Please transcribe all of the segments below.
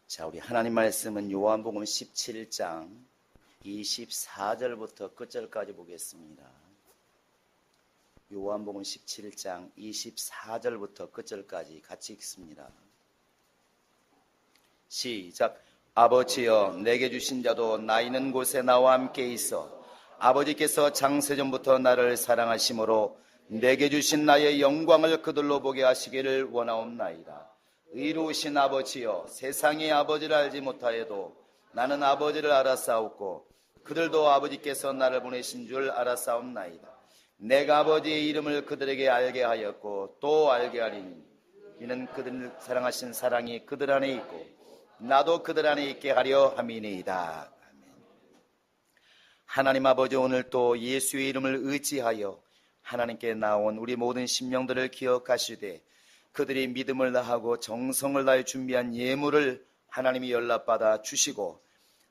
자, 우리 하나님 말씀은 요한복음 17장 24절부터 끝절까지 보겠습니다. 요한복음 17장 24절부터 끝절까지 같이 읽습니다. 시작. 아버지여, 내게 주신 자도 나 있는 곳에 나와 함께 있어 아버지께서 창세전부터 나를 사랑하심으로 내게 주신 나의 영광을 그들로 보게 하시기를 원하옵나이다. 의로우신 아버지여, 세상이 아버지를 알지 못하여도 나는 아버지를 알았사옵고 그들도 아버지께서 나를 보내신 줄 알았사옵나이다. 내가 아버지의 이름을 그들에게 알게 하였고 또 알게 하리니 이는 그들을 사랑하신 사랑이 그들 안에 있고 나도 그들 안에 있게 하려 함이니이다. 아멘. 하나님 아버지, 오늘 또 예수의 이름을 의지하여 하나님께 나온 우리 모든 심령들을 기억하시되 그들이 믿음을 다하고 정성을 다해 준비한 예물을 하나님이 연락받아 주시고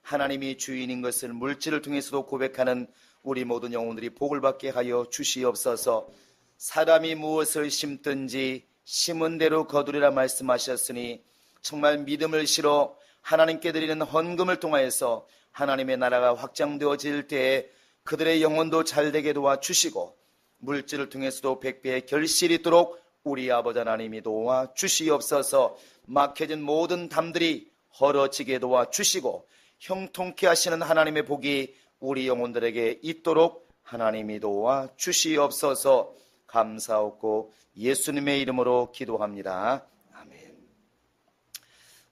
하나님이 주인인 것을 물질을 통해서도 고백하는 우리 모든 영혼들이 복을 받게 하여 주시옵소서. 사람이 무엇을 심든지 심은 대로 거두리라 말씀하셨으니 정말 믿음을 실어 하나님께 드리는 헌금을 통하여서 하나님의 나라가 확장되어질 때에 그들의 영혼도 잘되게 도와주시고 물질을 통해서도 백배의 결실이 있도록 우리 아버지 하나님이 도와주시옵소서. 막혀진 모든 담들이 헐어지게 도와주시고 형통케 하시는 하나님의 복이 우리 영혼들에게 있도록 하나님이 도와주시옵소서. 감사하고 예수님의 이름으로 기도합니다. 아멘.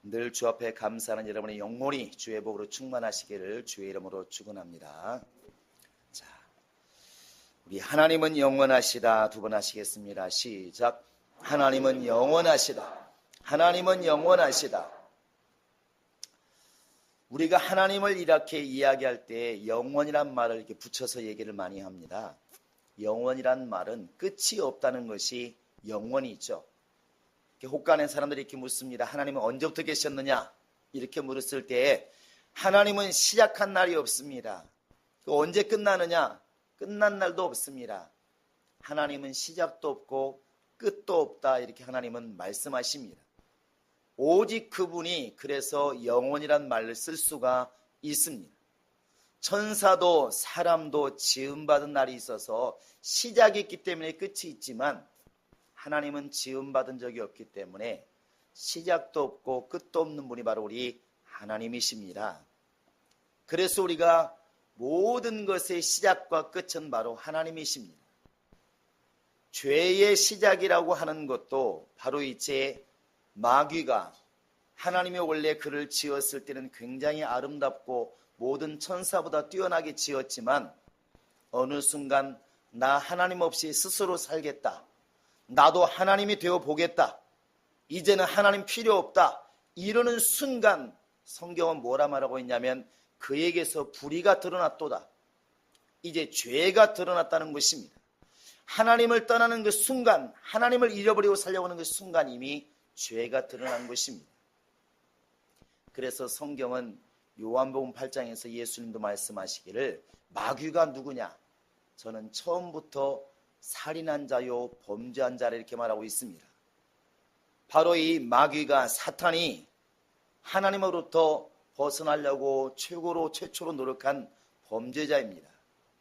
늘 주 앞에 감사하는 여러분의 영혼이 주의 복으로 충만하시기를 주의 이름으로 축원합니다. 자, 우리 하나님은 영원하시다 두 번 하시겠습니다. 시작. 하나님은 영원하시다. 하나님은 영원하시다. 우리가 하나님을 이렇게 이야기할 때 영원이란 말을 이렇게 붙여서 얘기를 많이 합니다. 영원이란 말은 끝이 없다는 것이 영원이죠. 혹간의 사람들이 이렇게 묻습니다. 하나님은 언제부터 계셨느냐? 이렇게 물었을 때 하나님은 시작한 날이 없습니다. 언제 끝나느냐? 끝난 날도 없습니다. 하나님은 시작도 없고 끝도 없다, 이렇게 하나님은 말씀하십니다. 오직 그분이 그래서 영원이란 말을 쓸 수가 있습니다. 천사도 사람도 지음받은 날이 있어서 시작이 있기 때문에 끝이 있지만 하나님은 지음받은 적이 없기 때문에 시작도 없고 끝도 없는 분이 바로 우리 하나님이십니다. 그래서 우리가 모든 것의 시작과 끝은 바로 하나님이십니다. 죄의 시작이라고 하는 것도 바로 이제 마귀가 하나님이 원래 그를 지었을 때는 굉장히 아름답고 모든 천사보다 뛰어나게 지었지만 어느 순간 나 하나님 없이 스스로 살겠다. 나도 하나님이 되어 보겠다. 이제는 하나님 필요 없다. 이러는 순간 성경은 뭐라 말하고 있냐면 그에게서 불의가 드러났도다. 이제 죄가 드러났다는 것입니다. 하나님을 떠나는 그 순간, 하나님을 잃어버리고 살려고 하는 그 순간 이미 죄가 드러난 것입니다. 그래서 성경은 요한복음 8장에서 예수님도 말씀하시기를 마귀가 누구냐? 저는 처음부터 살인한 자요 범죄한 자라 이렇게 말하고 있습니다. 바로 이 마귀가 사탄이 하나님으로부터 벗어나려고 최초로 노력한 범죄자입니다.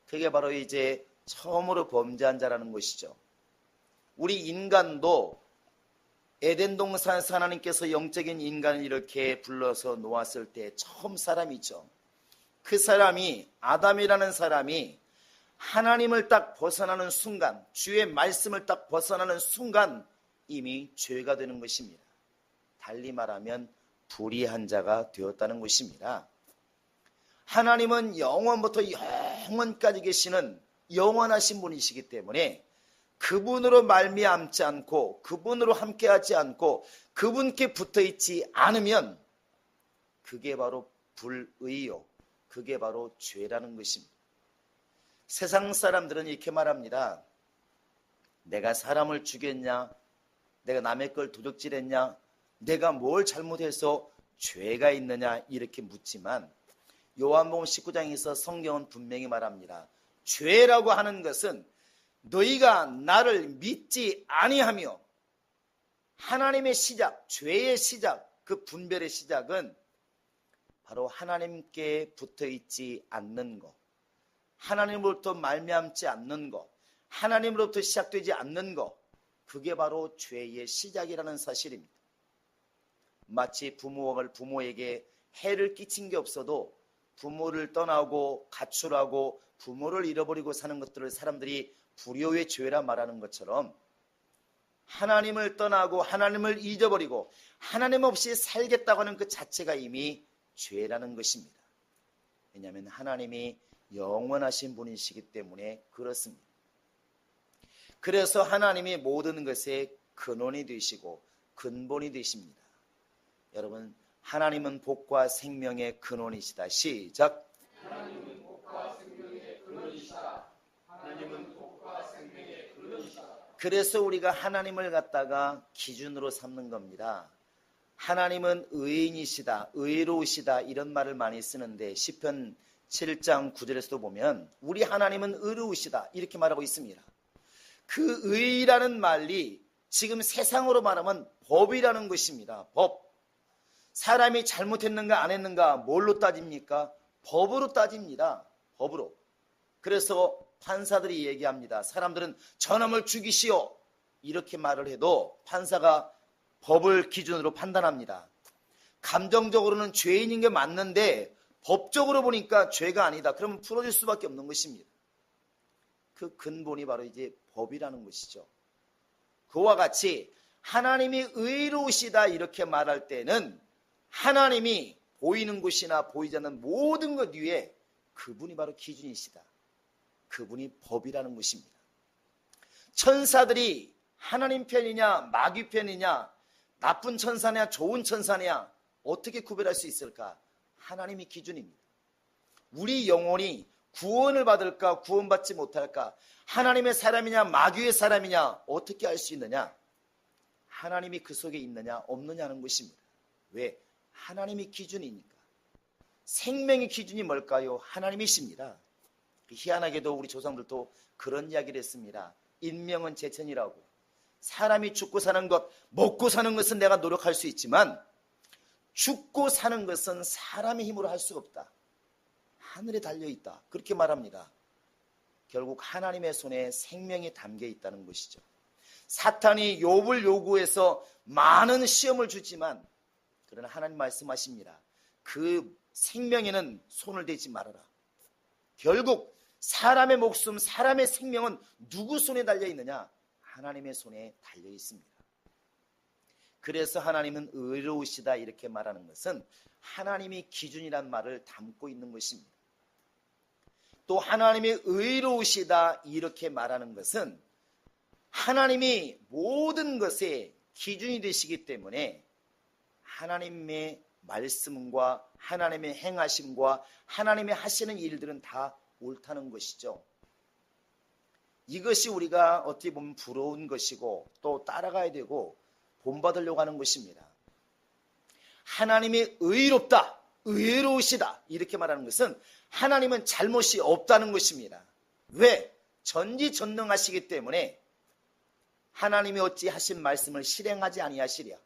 그게 바로 이제 처음으로 범죄한 자라는 것이죠. 우리 인간도 에덴 동산에서 하나님께서 영적인 인간을 이렇게 불러서 놓았을 때 처음 사람이죠. 그 사람이 아담이라는 사람이 하나님을 딱 벗어나는 순간, 주의 말씀을 딱 벗어나는 순간 이미 죄가 되는 것입니다. 달리 말하면 불의한 자가 되었다는 것입니다. 하나님은 영원부터 영원까지 계시는 영원하신 분이시기 때문에 그분으로 말미암지 않고 그분으로 함께하지 않고 그분께 붙어있지 않으면 그게 바로 불의요, 그게 바로 죄라는 것입니다. 세상 사람들은 이렇게 말합니다. 내가 사람을 죽였냐? 내가 남의 걸 도둑질했냐? 내가 뭘 잘못해서 죄가 있느냐? 이렇게 묻지만 요한복음 19장에서 성경은 분명히 말합니다. 죄라고 하는 것은 너희가 나를 믿지 아니하며 하나님의 시작, 죄의 시작, 그 분별의 시작은 바로 하나님께 붙어있지 않는 것, 하나님으로부터 말미암지 않는 것, 하나님으로부터 시작되지 않는 것, 그게 바로 죄의 시작이라는 사실입니다. 마치 부모에게 해를 끼친 게 없어도 부모를 떠나고 가출하고 부모를 잃어버리고 사는 것들을 사람들이 불효의 죄라 말하는 것처럼 하나님을 떠나고 하나님을 잊어버리고 하나님 없이 살겠다고 하는 그 자체가 이미 죄라는 것입니다. 왜냐하면 하나님이 영원하신 분이시기 때문에 그렇습니다. 그래서 하나님이 모든 것의 근원이 되시고 근본이 되십니다. 여러분, 하나님은 복과 생명의 근원이시다. 시작. 하나님은 복과 생명의 근원이시다. 하나님은 복과 생명의 근원이시다. 그래서 우리가 하나님을 갖다가 기준으로 삼는 겁니다. 하나님은 의인이시다, 의로우시다 이런 말을 많이 쓰는데 시편 7장 9절에서도 보면 우리 하나님은 의로우시다 이렇게 말하고 있습니다. 그 의라는 말이 지금 세상으로 말하면 법이라는 것입니다. 법. 사람이 잘못했는가 안 했는가 뭘로 따집니까? 법으로 따집니다. 법으로. 그래서 판사들이 얘기합니다. 사람들은 저놈을 죽이시오 이렇게 말을 해도 판사가 법을 기준으로 판단합니다. 감정적으로는 죄인인 게 맞는데 법적으로 보니까 죄가 아니다. 그러면 풀어줄 수밖에 없는 것입니다. 그 근본이 바로 이제 법이라는 것이죠. 그와 같이 하나님이 의로우시다 이렇게 말할 때는 하나님이 보이는 것이나 보이지 않는 모든 것 위에 그분이 바로 기준이시다. 그분이 법이라는 것입니다. 천사들이 하나님 편이냐 마귀 편이냐 나쁜 천사냐 좋은 천사냐 어떻게 구별할 수 있을까? 하나님이 기준입니다. 우리 영혼이 구원을 받을까 구원받지 못할까? 하나님의 사람이냐 마귀의 사람이냐 어떻게 알 수 있느냐? 하나님이 그 속에 있느냐 없느냐는 것입니다. 왜? 하나님이 기준이니까. 생명의 기준이 뭘까요? 하나님이십니다. 희한하게도 우리 조상들도 그런 이야기를 했습니다. 인명은 제천이라고. 사람이 죽고 사는 것, 먹고 사는 것은 내가 노력할 수 있지만 죽고 사는 것은 사람의 힘으로 할 수가 없다. 하늘에 달려있다. 그렇게 말합니다. 결국 하나님의 손에 생명이 담겨 있다는 것이죠. 사탄이 욥을 요구해서 많은 시험을 주지만 그러나 하나님 말씀하십니다. 그 생명에는 손을 대지 말아라. 결국 사람의 목숨, 사람의 생명은 누구 손에 달려 있느냐? 하나님의 손에 달려 있습니다. 그래서 하나님은 의로우시다 이렇게 말하는 것은 하나님이 기준이란 말을 담고 있는 것입니다. 또 하나님이 의로우시다 이렇게 말하는 것은 하나님이 모든 것의 기준이 되시기 때문에 하나님의 말씀과 하나님의 행하심과 하나님이 하시는 일들은 다 옳다는 것이죠. 이것이 우리가 어떻게 보면 부러운 것이고 또 따라가야 되고 본받으려고 하는 것입니다. 하나님이 의롭다, 의로우시다 이렇게 말하는 것은 하나님은 잘못이 없다는 것입니다. 왜? 전지전능하시기 때문에 하나님이 어찌 하신 말씀을 실행하지 아니하시랴.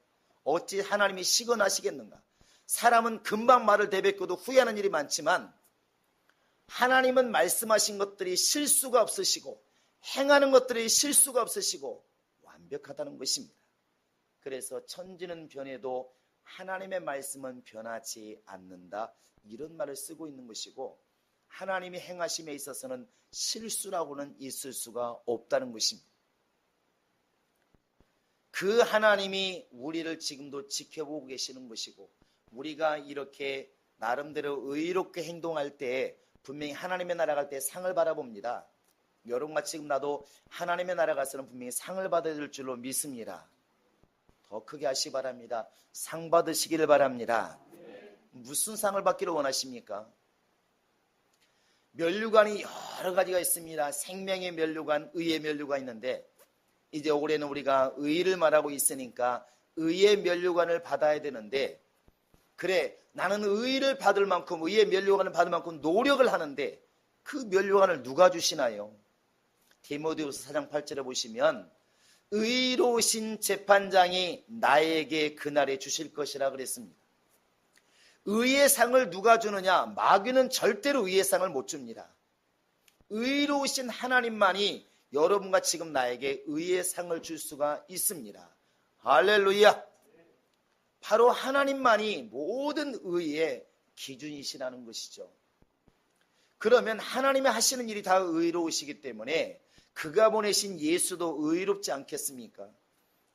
어찌 하나님이 시건하시겠는가. 사람은 금방 말을 대뱉고도 후회하는 일이 많지만 하나님은 말씀하신 것들이 실수가 없으시고 행하는 것들이 실수가 없으시고 완벽하다는 것입니다. 그래서 천지는 변해도 하나님의 말씀은 변하지 않는다 이런 말을 쓰고 있는 것이고 하나님이 행하심에 있어서는 실수라고는 있을 수가 없다는 것입니다. 그 하나님이 우리를 지금도 지켜보고 계시는 것이고 우리가 이렇게 나름대로 의롭게 행동할 때 분명히 하나님의 나라 갈 때 상을 바라봅니다. 여러분과 지금 나도 하나님의 나라 가서는 분명히 상을 받아야 될 줄로 믿습니다. 더 크게 하시기 바랍니다. 상 받으시기를 바랍니다. 무슨 상을 받기를 원하십니까? 면류관이 여러 가지가 있습니다. 생명의 면류관, 의의 면류관 있는데 이제 올해는 우리가 의를 말하고 있으니까 의의 면류관을 받아야 되는데 그래 나는 의를 받을 만큼 의의 면류관을 받을 만큼 노력을 하는데 그 면류관을 누가 주시나요? 디모데후서 4장 8절에 보시면 의로우신 재판장이 나에게 그날에 주실 것이라 그랬습니다. 의의 상을 누가 주느냐? 마귀는 절대로 의의 상을 못 줍니다. 의로우신 하나님만이 여러분과 지금 나에게 의의 상을 줄 수가 있습니다. 할렐루야. 바로 하나님만이 모든 의의 기준이시라는 것이죠. 그러면 하나님이 하시는 일이 다 의로우시기 때문에 그가 보내신 예수도 의롭지 않겠습니까?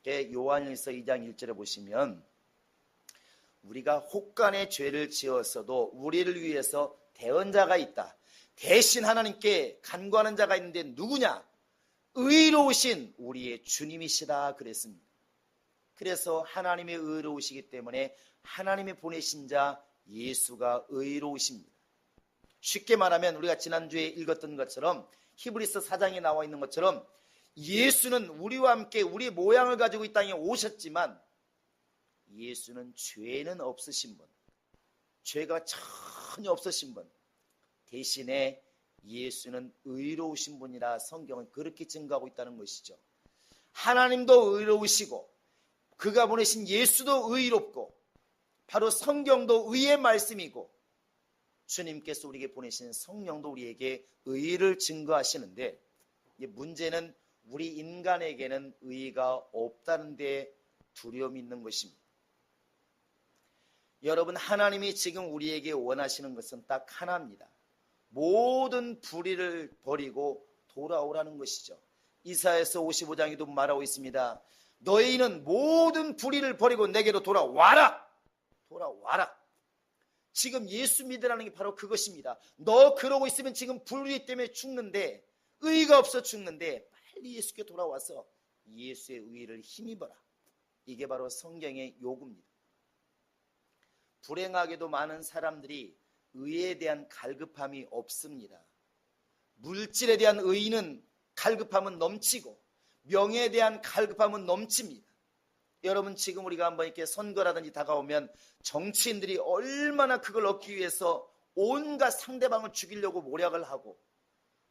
요한일서 2장 1절에 보시면 우리가 혹간의 죄를 지었어도 우리를 위해서 대언자가 있다. 대신 하나님께 간구하는 자가 있는데 누구냐? 의로우신 우리의 주님이시다 그랬습니다. 그래서 하나님이 의로우시기 때문에 하나님이 보내신 자 예수가 의로우십니다. 쉽게 말하면 우리가 지난주에 읽었던 것처럼 히브리서 4장에 나와 있는 것처럼 예수는 우리와 함께 우리 모양을 가지고 이 땅에 오셨지만 예수는 죄는 없으신 분, 죄가 전혀 없으신 분, 대신에 예수는 의로우신 분이라 성경은 그렇게 증거하고 있다는 것이죠. 하나님도 의로우시고 그가 보내신 예수도 의롭고 바로 성경도 의의 말씀이고 주님께서 우리에게 보내신 성령도 우리에게 의를 증거하시는데 문제는 우리 인간에게는 의가 없다는 데 두려움이 있는 것입니다. 여러분, 하나님이 지금 우리에게 원하시는 것은 딱 하나입니다. 모든 불의를 버리고 돌아오라는 것이죠. 이사야서 55장에도 말하고 있습니다. 너희는 모든 불의를 버리고 내게로 돌아와라. 돌아와라. 지금 예수 믿으라는 게 바로 그것입니다. 너 그러고 있으면 지금 불의 때문에 죽는데, 의가 없어 죽는데 빨리 예수께 돌아와서 예수의 의를 힘입어라. 이게 바로 성경의 요구입니다. 불행하게도 많은 사람들이 의에 대한 갈급함이 없습니다. 물질에 대한 의는 갈급함은 넘치고 명예에 대한 갈급함은 넘칩니다. 여러분, 지금 우리가 한번 이렇게 선거라든지 다가오면 정치인들이 얼마나 그걸 얻기 위해서 온갖 상대방을 죽이려고 모략을 하고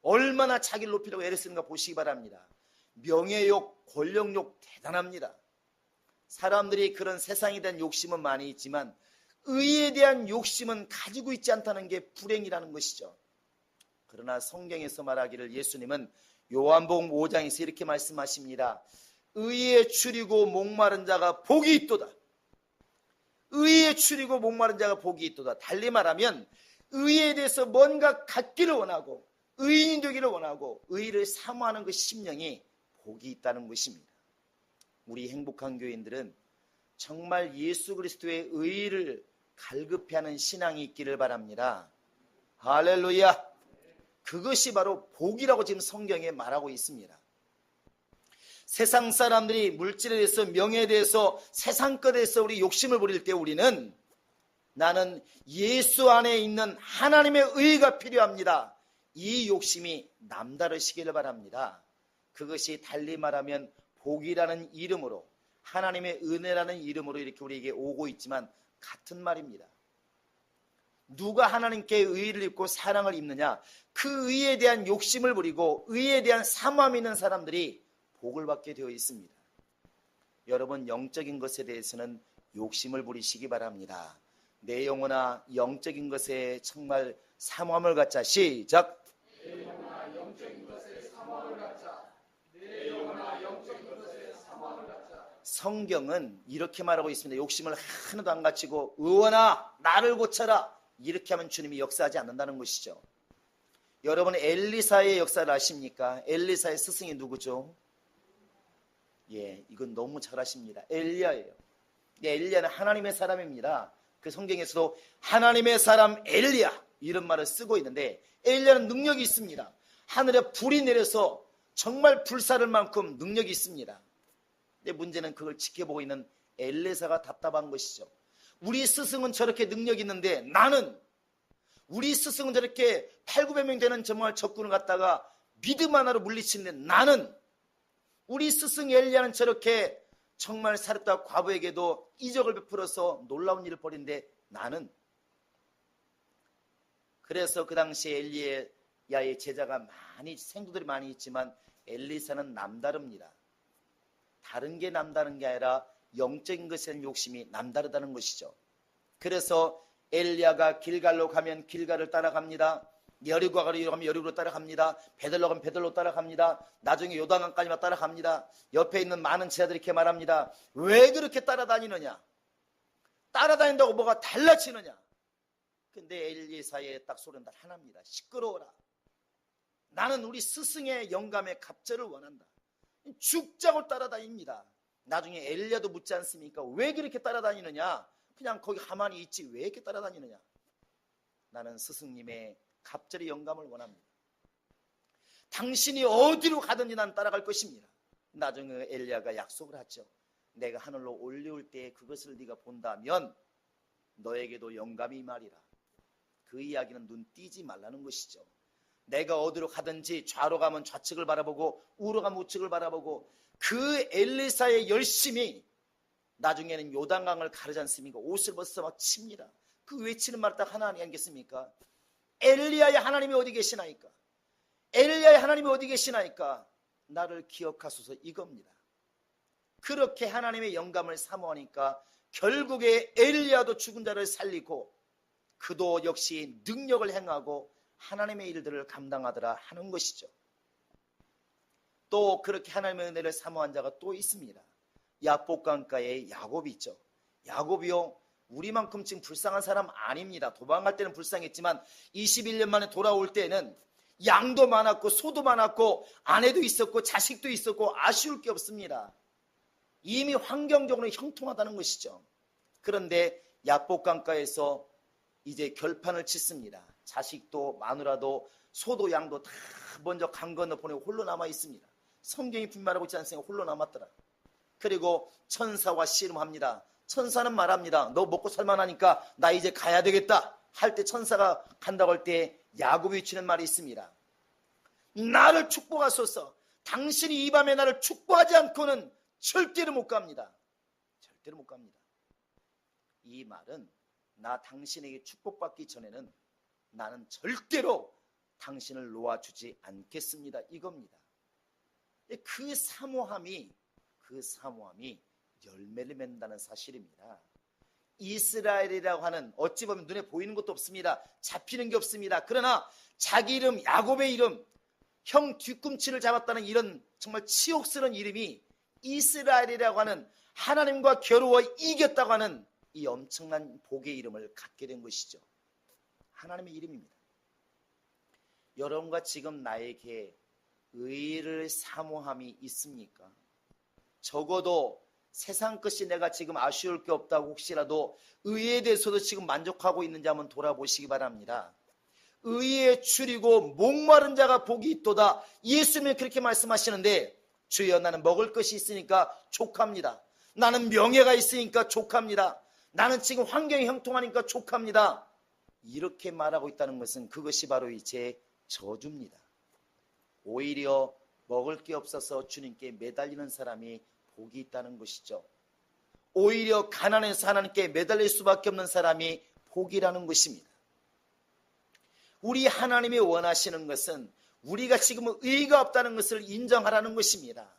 얼마나 자기를 높이려고 애를 쓰는가 보시기 바랍니다. 명예욕, 권력욕 대단합니다. 사람들이 그런 세상에 대한 욕심은 많이 있지만 의에 대한 욕심은 가지고 있지 않다는 게 불행이라는 것이죠. 그러나 성경에서 말하기를 예수님은 요한복음 5장에서 이렇게 말씀하십니다. 의에 추리고 목마른 자가 복이 있도다. 의에 추리고 목마른 자가 복이 있도다. 달리 말하면 의에 대해서 뭔가 갖기를 원하고 의인이 되기를 원하고 의를 사모하는 그 심령이 복이 있다는 것입니다. 우리 행복한 교인들은 정말 예수 그리스도의 의를 갈급해하는 신앙이 있기를 바랍니다. 할렐루야. 그것이 바로 복이라고 지금 성경에 말하고 있습니다. 세상 사람들이 물질에 대해서 명예에 대해서 세상 것에 대해서 우리 욕심을 부릴 때 우리는 나는 예수 안에 있는 하나님의 의가 필요합니다. 이 욕심이 남다르시기를 바랍니다. 그것이 달리 말하면 복이라는 이름으로 하나님의 은혜라는 이름으로 이렇게 우리에게 오고 있지만 같은 말입니다. 누가 하나님께 의를 입고 사랑을 입느냐? 그 의에 대한 욕심을 부리고 의에 대한 사모함이 있는 사람들이 복을 받게 되어 있습니다. 여러분, 영적인 것에 대해서는 욕심을 부리시기 바랍니다. 내 영혼아 영적인 것에 정말 사모함을 갖자. 시작. 내 영혼아 영적인 것에 사모함을 갖자. 내 영혼아 영적인 것에 사모함을 갖자. 성경은 이렇게 말하고 있습니다. 욕심을 하나도 안 갖추고 의원아 나를 고쳐라. 이렇게 하면 주님이 역사하지 않는다는 것이죠. 여러분, 엘리사의 역사를 아십니까? 엘리사의 스승이 누구죠? 예, 이건 너무 잘 아십니다. 엘리야예요. 엘리야는 하나님의 사람입니다. 그 성경에서도 하나님의 사람 엘리야 이런 말을 쓰고 있는데 엘리야는 능력이 있습니다. 하늘에 불이 내려서 정말 불사를 만큼 능력이 있습니다. 근데 문제는 그걸 지켜보고 있는 엘리사가 답답한 것이죠. 우리 스승은 저렇게 능력이 있는데 나는, 우리 스승은 저렇게 800~900명 되는 정말 적군을 갖다가 믿음 하나로 물리치는데 나는, 우리 스승 엘리야는 저렇게 정말 사렙다 과부에게도 이적을 베풀어서 놀라운 일을 벌이는데 나는. 그래서 그 당시에 엘리야의 제자가 많이, 생도들이 많이 있지만 엘리사는 남다릅니다. 다른 게 남다른 게 아니라 영적인 것에 대한 욕심이 남다르다는 것이죠. 그래서 엘리야가 길갈로 가면 길갈을 따라갑니다. 여리고 가면 여리고로 따라갑니다. 베들로 가면 베들로 따라갑니다. 나중에 요단강까지만 따라갑니다. 옆에 있는 많은 제자들이 이렇게 말합니다. 왜 그렇게 따라다니느냐? 따라다닌다고 뭐가 달라지느냐? 근데 엘리사의 딱 소리는 딱 하나입니다. 시끄러워라. 나는 우리 스승의 영감의 갑절을 원한다. 죽자고 따라다닙니다. 나중에 엘리야도 묻지 않습니까? 왜 그렇게 따라다니느냐? 그냥 거기 가만히 있지 왜 이렇게 따라다니느냐? 나는 스승님의 갑절의 영감을 원합니다. 당신이 어디로 가든지 난 따라갈 것입니다. 나중에 엘리야가 약속을 하죠. 내가 하늘로 올려올 때 그것을 네가 본다면 너에게도 영감이 임하리라. 그 이야기는 눈 띄지 말라는 것이죠. 내가 어디로 가든지 좌로 가면 좌측을 바라보고 우로 가면 우측을 바라보고 그 엘리사의 열심이 나중에는 요단강을 가르지 않습니까? 옷을 벗어 막 칩니다. 그 외치는 말 딱 하나 아니겠습니까? 엘리야의 하나님이 어디 계시나이까? 엘리야의 하나님이 어디 계시나이까? 나를 기억하소서 이겁니다. 그렇게 하나님의 영감을 사모하니까 결국에 엘리야도 죽은 자를 살리고 그도 역시 능력을 행하고 하나님의 일들을 감당하더라 하는 것이죠. 또 그렇게 하나님의 은혜를 사모한 자가 또 있습니다. 야복강가에 야곱이 있죠. 야곱이요, 우리만큼 지금 불쌍한 사람 아닙니다. 도망갈 때는 불쌍했지만 21년 만에 돌아올 때는 양도 많았고 소도 많았고 아내도 있었고 자식도 있었고 아쉬울 게 없습니다. 이미 환경적으로 형통하다는 것이죠. 그런데 야복강가에서 이제 결판을 짓습니다. 자식도 마누라도 소도 양도 다 먼저 강 건너 보내고 홀로 남아 있습니다. 성경이 분명하고 있지 않습니까? 홀로 남았더라. 그리고 천사와 씨름합니다. 천사는 말합니다. 너 먹고 살만하니까 나 이제 가야 되겠다 할 때 천사가 간다고 할 때 야곱이 외치는 말이 있습니다. 나를 축복하소서. 당신이 이 밤에 나를 축복하지 않고는 절대로 못 갑니다. 절대로 못 갑니다. 이 말은 나 당신에게 축복받기 전에는 나는 절대로 당신을 놓아주지 않겠습니다 이겁니다. 그 사모함이 열매를 맺는다는 사실입니다. 이스라엘이라고 하는 어찌 보면 눈에 보이는 것도 없습니다. 잡히는 게 없습니다. 그러나 자기 이름 야곱의 이름, 형 뒤꿈치를 잡았다는 이런 정말 치욕스러운 이름이 이스라엘이라고 하는 하나님과 겨루어 이겼다고 하는 이 엄청난 복의 이름을 갖게 된 것이죠. 하나님의 이름입니다. 여러분과 지금 나에게 의를 사모함이 있습니까? 적어도 세상 것이 내가 지금 아쉬울 게 없다고 혹시라도 의에 대해서도 지금 만족하고 있는지 한번 돌아보시기 바랍니다. 의에 줄이고 목마른 자가 복이 있도다. 예수님이 그렇게 말씀하시는데 주여 나는 먹을 것이 있으니까 족합니다. 나는 명예가 있으니까 족합니다. 나는 지금 환경이 형통하니까 족합니다. 이렇게 말하고 있다는 것은 그것이 바로 이제 저주입니다. 오히려 먹을 게 없어서 주님께 매달리는 사람이 복이 있다는 것이죠. 오히려 가난해서 하나님께 매달릴 수밖에 없는 사람이 복이라는 것입니다. 우리 하나님이 원하시는 것은 우리가 지금 의가 없다는 것을 인정하라는 것입니다.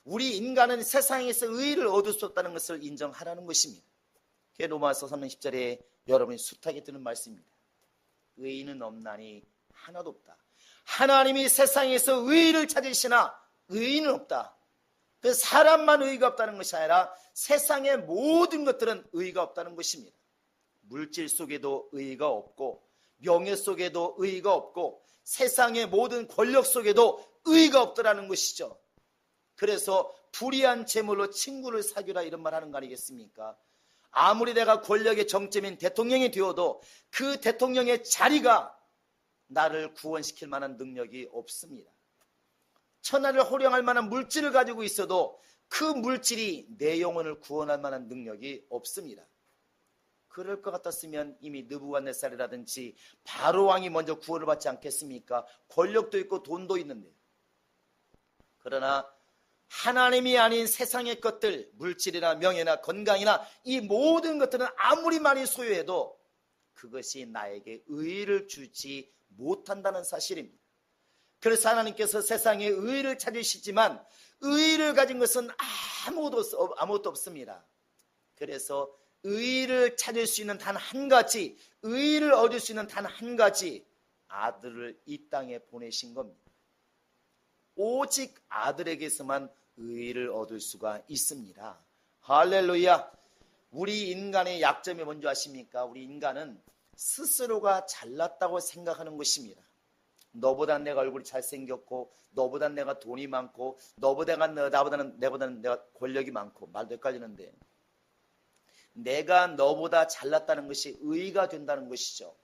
우리 인간은 세상에서 의를 얻을 수 없다는 것을 인정하라는 것입니다. 그게 로마서 3장 10절에 여러분이 숱하게 드는 말씀입니다. 의인은 없나니 하나도 없다. 하나님이 세상에서 의를 찾으시나 의인은 없다. 그 사람만 의가 없다는 것이 아니라 세상의 모든 것들은 의가 없다는 것입니다. 물질 속에도 의가 없고 명예 속에도 의가 없고 세상의 모든 권력 속에도 의가 없더라는 것이죠. 그래서 불의한 재물로 친구를 사귀라 이런 말 하는 거 아니겠습니까? 아무리 내가 권력의 정점인 대통령이 되어도 그 대통령의 자리가 나를 구원시킬 만한 능력이 없습니다. 천하를 호령할 만한 물질을 가지고 있어도 그 물질이 내 영혼을 구원할 만한 능력이 없습니다. 그럴 것 같았으면 이미 느부갓네살이라든지 바로왕이 먼저 구원을 받지 않겠습니까? 권력도 있고 돈도 있는데. 그러나 하나님이 아닌 세상의 것들, 물질이나 명예나 건강이나 이 모든 것들은 아무리 많이 소유해도 그것이 나에게 의의를 주지 못한다는 사실입니다. 그래서 하나님께서 세상에 의의를 찾으시지만 의의를 가진 것은 아무것도 없습니다. 그래서 의의를 찾을 수 있는 단 한 가지, 의의를 얻을 수 있는 단 한 가지 아들을 이 땅에 보내신 겁니다. 오직 아들에게서만 의의를 얻을 수가 있습니다. 할렐루야. 우리 인간의 약점이 뭔지 아십니까? 우리 인간은 스스로가 잘났다고 생각하는 것입니다. 너보다 내가 얼굴이 잘생겼고, 너보다 내가 돈이 많고, 나보다는 내가 권력이 많고, 말도 헷갈리는데, 내가 너보다 잘났다는 것이 의의가 된다는 것이죠.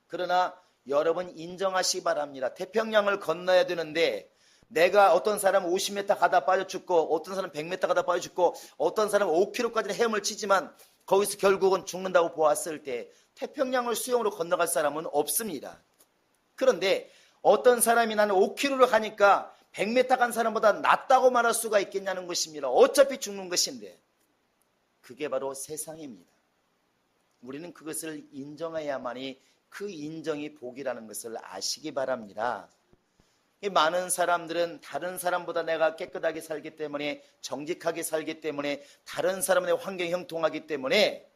그러나 여러분 인정하시기 바랍니다. 태평양을 건너야 되는데 내가 어떤 사람은 50m 가다 빠져 죽고, 어떤 사람은 100m 가다 빠져 죽고, 어떤 사람은 5km까지 헤엄을 치지만 거기서 결국은 죽는다고 보았을 때 태평양을 수영으로 건너갈 사람은 없습니다. 그런데 어떤 사람이 나는 5km를 가니까 100m 간 사람보다 낫다고 말할 수가 있겠냐는 것입니다. 어차피 죽는 것인데. 그게 바로 세상입니다. 우리는 그것을 인정해야만이 그 인정이 복이라는 것을 아시기 바랍니다. 많은 사람들은 다른 사람보다 내가 깨끗하게 살기 때문에, 정직하게 살기 때문에, 다른 사람의 환경에 형통하기 때문에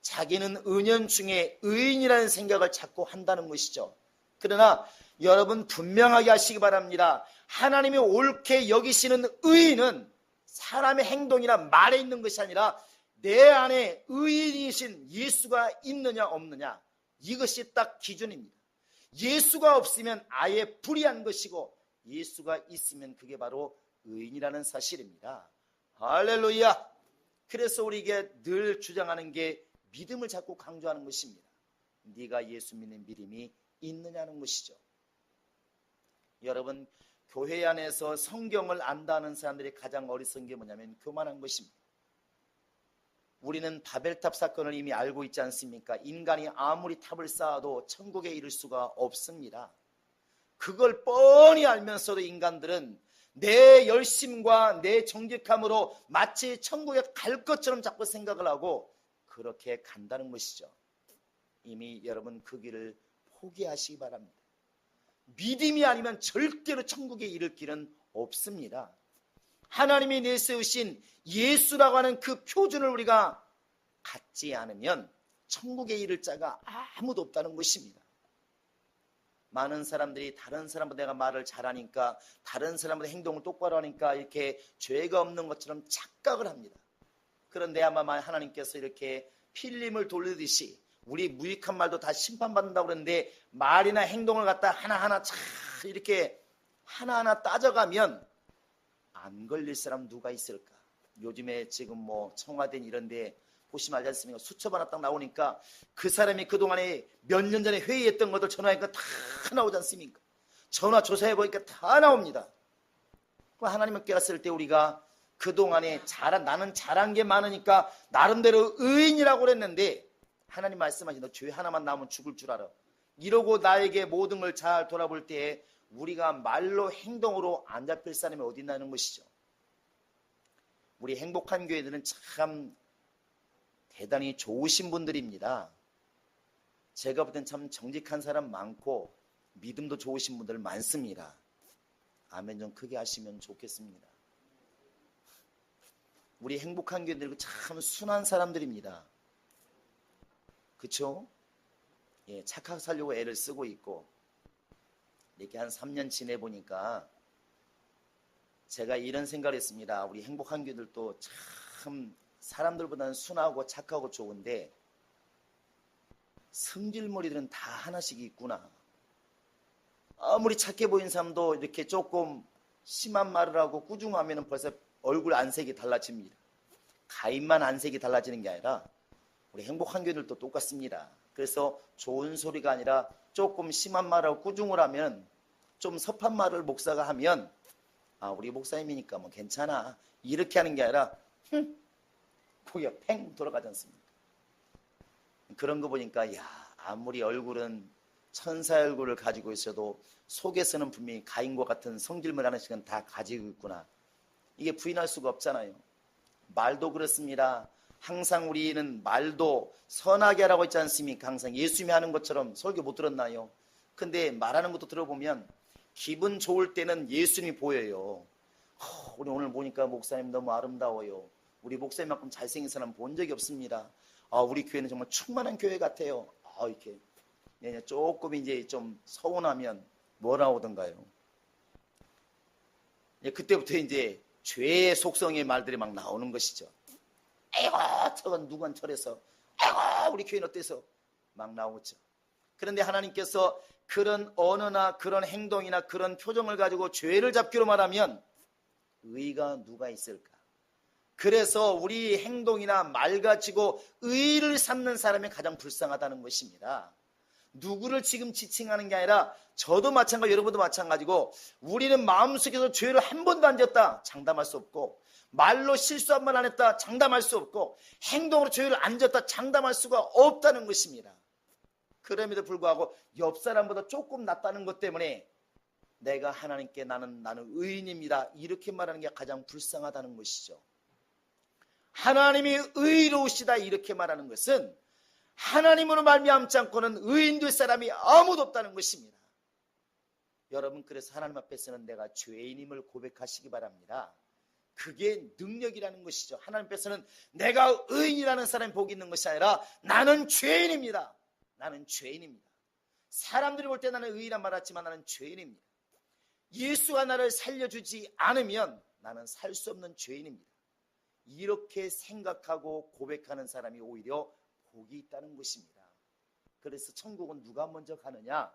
자기는 은연중에 의인이라는 생각을 자꾸 한다는 것이죠. 그러나 여러분 분명하게 하시기 바랍니다. 하나님이 옳게 여기시는 의인은 사람의 행동이나 말에 있는 것이 아니라 내 안에 의인이신 예수가 있느냐 없느냐, 이것이 딱 기준입니다. 예수가 없으면 아예 불의한 것이고, 예수가 있으면 그게 바로 의인이라는 사실입니다. 할렐루야. 그래서 우리에게 늘 주장하는 게 믿음을 자꾸 강조하는 것입니다. 네가 예수 믿는 믿음이 있느냐는 것이죠. 여러분, 교회 안에서 성경을 안다는 사람들이 가장 어리석은 게 뭐냐면 교만한 것입니다. 우리는 바벨탑 사건을 이미 알고 있지 않습니까? 인간이 아무리 탑을 쌓아도 천국에 이를 수가 없습니다. 그걸 뻔히 알면서도 인간들은 내 열심과 내 정직함으로 마치 천국에 갈 것처럼 자꾸 생각을 하고 그렇게 간다는 것이죠. 이미 여러분 그 길을 포기하시기 바랍니다. 믿음이 아니면 절대로 천국에 이를 길은 없습니다. 하나님이 내세우신 예수라고 하는 그 표준을 우리가 갖지 않으면 천국에 이를 자가 아무도 없다는 것입니다. 많은 사람들이 다른 사람보다 내가 말을 잘하니까, 다른 사람보다 행동을 똑바로 하니까 이렇게 죄가 없는 것처럼 착각을 합니다. 그런데 아마 하나님께서 이렇게 필름을 돌리듯이 우리 무익한 말도 다 심판받는다고 그러는데, 말이나 행동을 갖다 하나하나 참 이렇게 하나하나 따져가면 안 걸릴 사람 누가 있을까? 요즘에 지금 뭐 청와대는 이런데 보시면 알지 않습니까? 수첩 하나 딱 나오니까 그 사람이 그동안에 몇 년 전에 회의했던 것들 전화하니까 다 나오지 않습니까? 전화 조사해보니까 다 나옵니다. 하나님을 깨었을 때 우리가 그동안에 나는 잘한 게 많으니까 나름대로 의인이라고 그랬는데, 하나님 말씀하신 너 죄 하나만 나오면 죽을 줄 알아, 이러고 나에게 모든 걸 잘 돌아볼 때에 우리가 말로 행동으로 안 잡힐 사람이 어디 있나는 것이죠. 우리 행복한 교회들은 참 대단히 좋으신 분들입니다. 제가 볼 땐 참 정직한 사람 많고 믿음도 좋으신 분들 많습니다. 아멘 좀 크게 하시면 좋겠습니다. 우리 행복한 교회들 참 순한 사람들입니다. 그렇죠? 예, 착하게 살려고 애를 쓰고 있고, 이렇게 한 3년 지내보니까 제가 이런 생각을 했습니다. 우리 행복한 교회들도 참 사람들보다는 순하고 착하고 좋은데 성질머리들은 다 하나씩 있구나. 아무리 착해 보이는 사람도 이렇게 조금 심한 말을 하고 꾸중하면 벌써 얼굴 안색이 달라집니다. 가인만 안색이 달라지는 게 아니라 우리 행복한 교회들도 똑같습니다. 그래서 좋은 소리가 아니라 조금 심한 말하고 꾸중을 하면, 좀 섭한 말을 목사가 하면 우리 목사님이니까 뭐 괜찮아 이렇게 하는 게 아니라 고개가 팽 돌아가지 않습니까? 그런 거 보니까 아무리 얼굴은 천사의 얼굴을 가지고 있어도 속에서는 분명히 가인과 같은 성질만 하나씩은 다 가지고 있구나. 이게 부인할 수가 없잖아요. 말도 그렇습니다. 항상 우리는 말도 선하게 하라고 했지 않습니까? 항상 예수님이 하는 것처럼 설교 못 들었나요? 근데 말하는 것도 들어보면 기분 좋을 때는 예수님이 보여요. 우리 오늘 보니까 목사님 너무 아름다워요. 우리 목사님만큼 잘생긴 사람 본 적이 없습니다. 우리 교회는 정말 충만한 교회 같아요. 이렇게 조금 이제 좀 서운하면 뭐라 오던가요? 그때부터 이제 죄의 속성의 말들이 막 나오는 것이죠. 아이고 저건 누군 저래서, 아이고 우리 교회는 어때서 막 나오죠. 그런데 하나님께서 그런 언어나 그런 행동이나 그런 표정을 가지고 죄를 잡기로 말하면 의가 누가 있을까? 그래서 우리 행동이나 말 가지고 의를 삼는 사람이 가장 불쌍하다는 것입니다. 누구를 지금 지칭하는 게 아니라 저도 마찬가지고 여러분도 마찬가지고 우리는 마음속에서 죄를 한 번도 안 지었다 장담할 수 없고, 말로 실수 한 번 안 했다 장담할 수 없고, 행동으로 죄를 안 지었다 장담할 수가 없다는 것입니다. 그럼에도 불구하고 옆 사람보다 조금 낫다는 것 때문에 내가 하나님께 나는 의인입니다 이렇게 말하는 게 가장 불쌍하다는 것이죠. 하나님이 의로우시다 이렇게 말하는 것은 하나님으로 말미암지 않고는 의인 될 사람이 아무도 없다는 것입니다. 여러분, 그래서 하나님 앞에서는 내가 죄인임을 고백하시기 바랍니다. 그게 능력이라는 것이죠. 하나님 앞에서는 내가 의인이라는 사람이 복이 있는 것이 아니라 나는 죄인입니다. 나는 죄인입니다. 사람들이 볼 때 나는 의인이란 말 하지만 나는 죄인입니다. 예수가 나를 살려주지 않으면 나는 살 수 없는 죄인입니다. 이렇게 생각하고 고백하는 사람이 오히려 복이 있다는 것입니다. 그래서 천국은 누가 먼저 가느냐?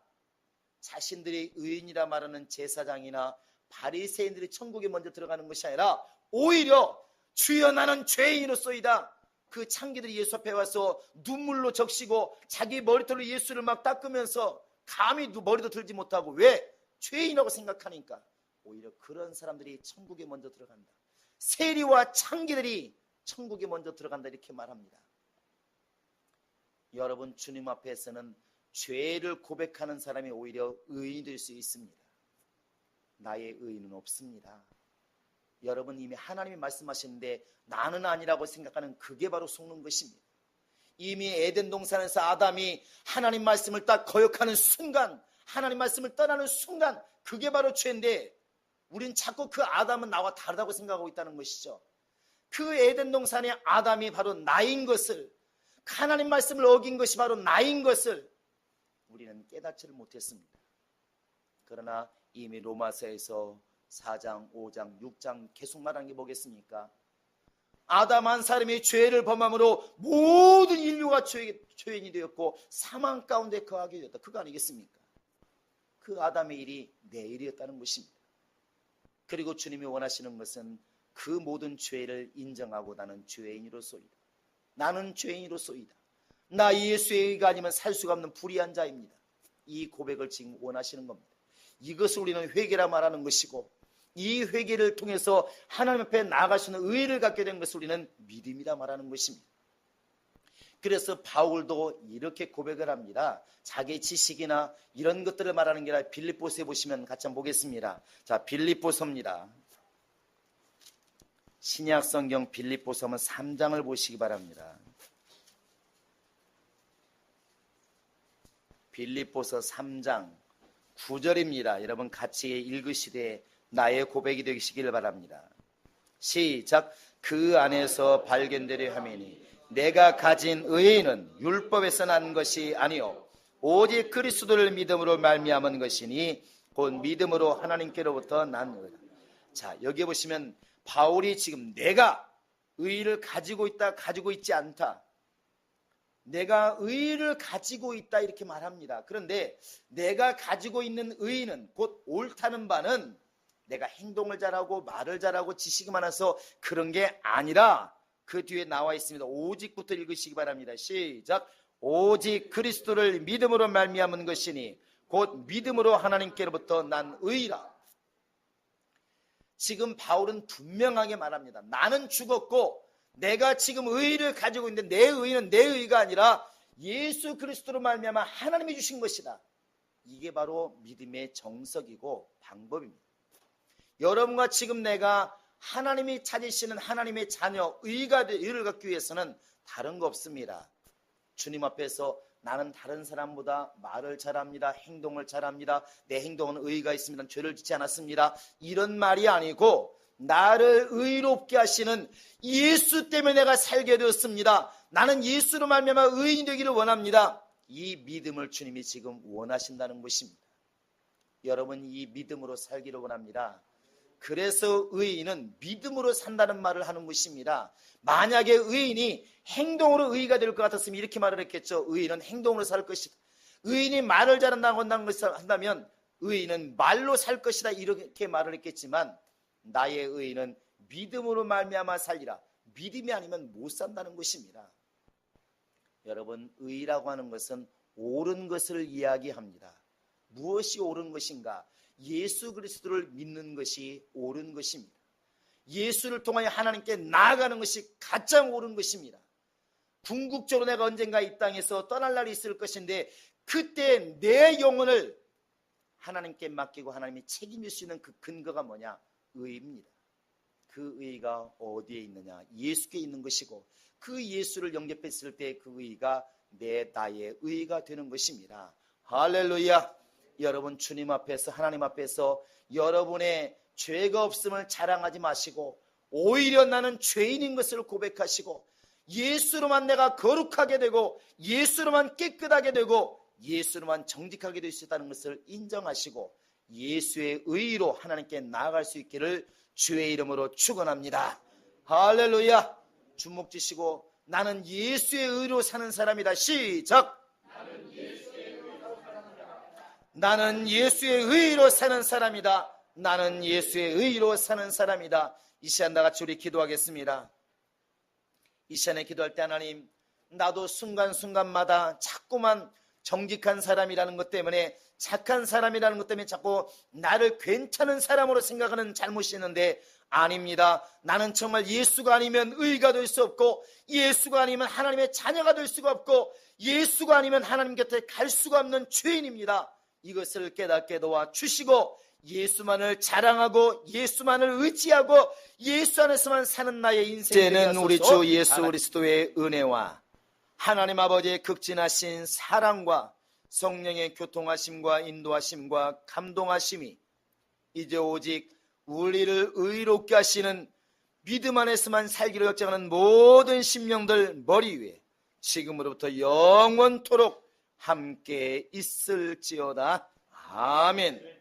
자신들이 의인이라 말하는 제사장이나 바리새인들이 천국에 먼저 들어가는 것이 아니라 오히려 주여 나는 죄인으로소이다. 그 창기들이 예수 앞에 와서 눈물로 적시고 자기 머리털로 예수를 막 닦으면서 감히 머리도 들지 못하고, 왜? 죄인이라고 생각하니까 오히려 그런 사람들이 천국에 먼저 들어간다. 세리와 창기들이 천국에 먼저 들어간다 이렇게 말합니다. 여러분, 주님 앞에서는 죄를 고백하는 사람이 오히려 의인이 될 수 있습니다. 나의 의인은 없습니다. 여러분, 이미 하나님이 말씀하시는데 나는 아니라고 생각하는 그게 바로 속는 것입니다. 이미 에덴 동산에서 아담이 하나님 말씀을 딱 거역하는 순간, 하나님 말씀을 떠나는 순간, 그게 바로 죄인데 우린 자꾸 그 아담은 나와 다르다고 생각하고 있다는 것이죠. 그 에덴 동산의 아담이 바로 나인 것을, 하나님 말씀을 어긴 것이 바로 나인 것을 우리는 깨닫지를 못했습니다. 그러나 이미 로마서에서 4장, 5장, 6장 계속 말하는 게 뭐겠습니까? 아담 한 사람이 죄를 범함으로 모든 인류가 죄인이 되었고 사망 가운데 거하게 되었다. 그거 아니겠습니까? 그 아담의 일이 내 일이었다는 것입니다. 그리고 주님이 원하시는 것은 그 모든 죄를 인정하고 나는 죄인으로소이다. 나는 죄인으로소이다. 나 예수의 의가 아니면 살 수가 없는 불의한 자입니다. 이 고백을 지금 원하시는 겁니다. 이것을 우리는 회개라 말하는 것이고, 이 회개를 통해서 하나님 앞에 나아가시는 의의를 갖게 된 것을 우리는 믿음이라 말하는 것입니다. 그래서 바울도 이렇게 고백을 합니다. 자기 지식이나 이런 것들을 말하는 게 아니라 빌립보서에 보시면 같이 한번 보겠습니다. 자, 빌립보서입니다. 신약성경 빌립보서 3장을 보시기 바랍니다. 빌립보서 3장 9절입니다. 여러분 같이 읽으시되 나의 고백이 되시길 바랍니다. 시작. 그 안에서 발견되려 함이니 내가 가진 의의는 율법에서 난 것이 아니요 오직 그리스도를 믿음으로 말미암은 것이니 곧 믿음으로 하나님께로부터 난 의라. 자, 여기 보시면 바울이 지금 내가 의의를 가지고 있다, 가지고 있지 않다, 내가 의의를 가지고 있다 이렇게 말합니다. 그런데 내가 가지고 있는 의의는 곧 옳다는 바는 내가 행동을 잘하고 말을 잘하고 지식이 많아서 그런 게 아니라 그 뒤에 나와 있습니다. 오직부터 읽으시기 바랍니다. 시작. 오직 그리스도를 믿음으로 말미암은 것이니 곧 믿음으로 하나님께로부터 난 의라. 지금 바울은 분명하게 말합니다. 나는 죽었고 내가 지금 의의를 가지고 있는데 내 의의는 내 의의가 아니라 예수 그리스도로 말미암아 하나님이 주신 것이다. 이게 바로 믿음의 정석이고 방법입니다. 여러분과 지금 내가 하나님이 찾으시는 하나님의 자녀, 의의를 갖기 위해서는 다른 거 없습니다. 주님 앞에서 나는 다른 사람보다 말을 잘합니다. 행동을 잘합니다. 내 행동은 의의가 있습니다. 죄를 짓지 않았습니다. 이런 말이 아니고 나를 의롭게 하시는 예수 때문에 내가 살게 되었습니다. 나는 예수로 말미암아 의인이 되기를 원합니다. 이 믿음을 주님이 지금 원하신다는 것입니다. 여러분, 이 믿음으로 살기를 원합니다. 그래서 의인은 믿음으로 산다는 말을 하는 것입니다. 만약에 의인이 행동으로 의의가 될 것 같았으면 이렇게 말을 했겠죠. 의인은 행동으로 살 것이다. 의인이 말을 잘한다고 한다면 의인은 말로 살 것이다, 이렇게 말을 했겠지만 나의 의인은 믿음으로 말미암아 살리라. 믿음이 아니면 못 산다는 것입니다. 여러분, 의라고 하는 것은 옳은 것을 이야기합니다. 무엇이 옳은 것인가? 예수 그리스도를 믿는 것이 옳은 것입니다. 예수를 통하여 하나님께 나아가는 것이 가장 옳은 것입니다. 궁극적으로 내가 언젠가 이 땅에서 떠날 날이 있을 것인데 그때 내 영혼을 하나님께 맡기고 하나님이 책임질 수 있는 그 근거가 뭐냐? 의입니다. 그 의가 어디에 있느냐? 예수께 있는 것이고 그 예수를 영접했을 때 그 의가 나의 의가 되는 것입니다. 할렐루야. 여러분, 주님 앞에서, 하나님 앞에서 여러분의 죄가 없음을 자랑하지 마시고 오히려 나는 죄인인 것을 고백하시고 예수로만 내가 거룩하게 되고 예수로만 깨끗하게 되고 예수로만 정직하게 될 수 있다는 것을 인정하시고 예수의 의로 하나님께 나아갈 수 있기를 주의 이름으로 축원합니다. 할렐루야. 주목 지시고 나는 예수의 의로 사는 사람이다. 시작. 나는 예수의 의로 사는 사람이다. 나는 예수의 의로 사는 사람이다. 이 시간 다 같이 우리 기도하겠습니다. 이 시간에 기도할 때 하나님, 나도 순간순간마다 자꾸만 정직한 사람이라는 것 때문에, 착한 사람이라는 것 때문에 자꾸 나를 괜찮은 사람으로 생각하는 잘못이 있는데 아닙니다. 나는 정말 예수가 아니면 의가 될 수 없고 예수가 아니면 하나님의 자녀가 될 수가 없고 예수가 아니면 하나님 곁에 갈 수가 없는 죄인입니다. 이것을 깨닫게 도와 주시고 예수만을 자랑하고 예수만을 의지하고 예수 안에서만 사는 나의 인생이 되게 하소서. 우리 주 예수 그리스도의 은혜와 하나님 아버지의 극진하신 사랑과 성령의 교통하심과 인도하심과 감동하심이 이제 오직 우리를 의롭게 하시는 믿음 안에서만 살기로 역정하는 모든 심령들 머리 위에 지금으로부터 영원토록 함께 있을지어다. 아멘.